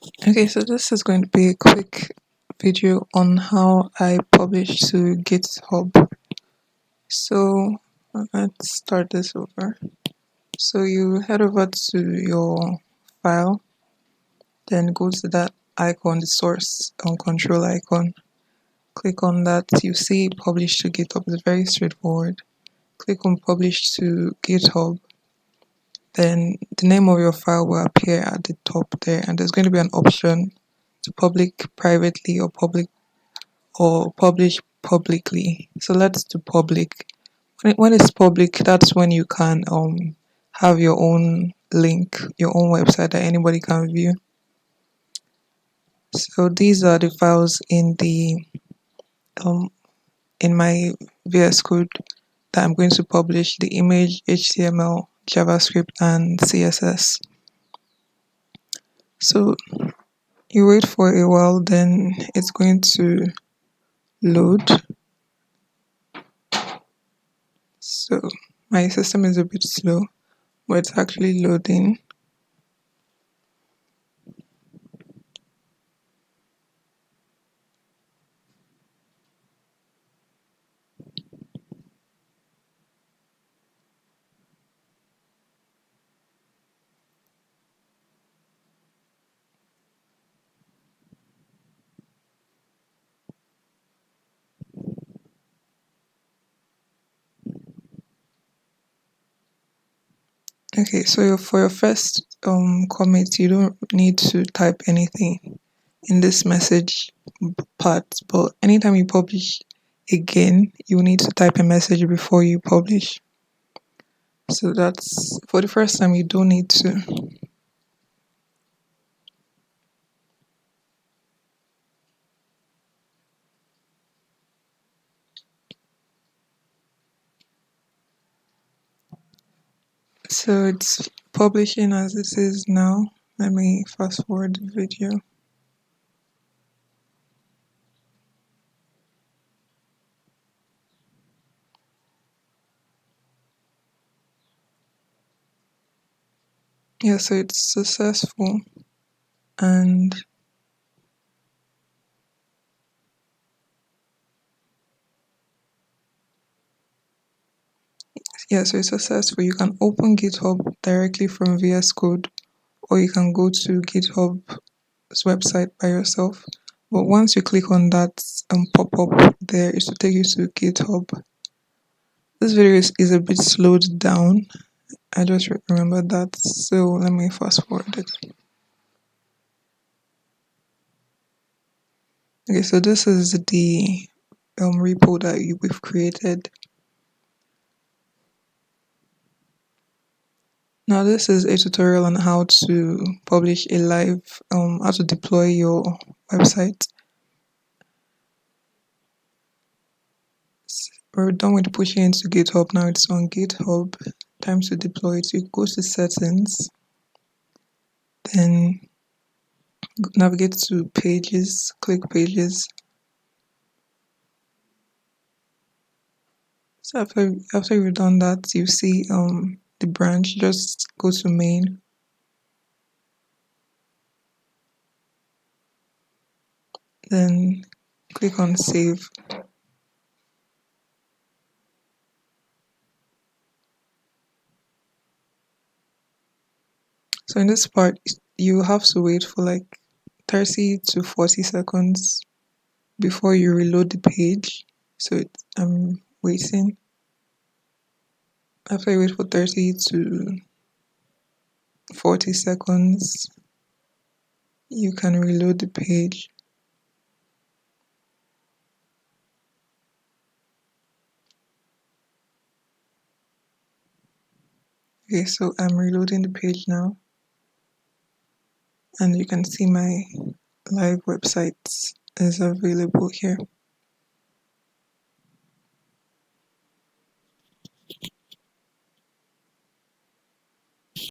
Okay, so this is going to be a quick video on how I publish to GitHub. So let's start this over. So you head over to your file, then go to that icon, the source control icon. Click on that. You see publish to GitHub. It's very straightforward. Click on publish to GitHub. Then the name of your file will appear at the top there, and there's going to be an option to public privately or publish publicly. So let's do public. When it's public, that's when you can have your own link, your own website that anybody can view. So these are the files um in my VS Code that I'm going to publish: the image, HTML, JavaScript, and CSS. So you wait for a while, then it's going to load. So my system is a bit slow, but it's actually loading. Okay, so for your first commit, you don't need to type anything in this message part, but anytime you publish again, you need to type a message before you publish. So that's for the first time, you don't need to. So it's publishing as it is now. Let me fast forward the video. Yeah, so it's successful, and yeah, so it's successful. You can open GitHub directly from VS Code, or you can go to GitHub's website by yourself. But once you click on that pop-up there, it will take you to GitHub. This video is a bit slowed down. I just remembered that, so let me fast forward it. Okay, so this is the repo that we've created. Now this is a tutorial on how to publish a live, how to deploy your website. We're done with pushing into GitHub. Now it's on GitHub. Time to deploy it. You go to settings, then navigate to pages, click pages. So after you've done that, you see the branch. Just go to main. Then click on save. So in this part, you have to wait for like 30 to 40 seconds before you reload the page. So I'm waiting. After you wait for 30 to 40 seconds, you can reload the page. Okay, so I'm reloading the page now, and you can see my live website is available here.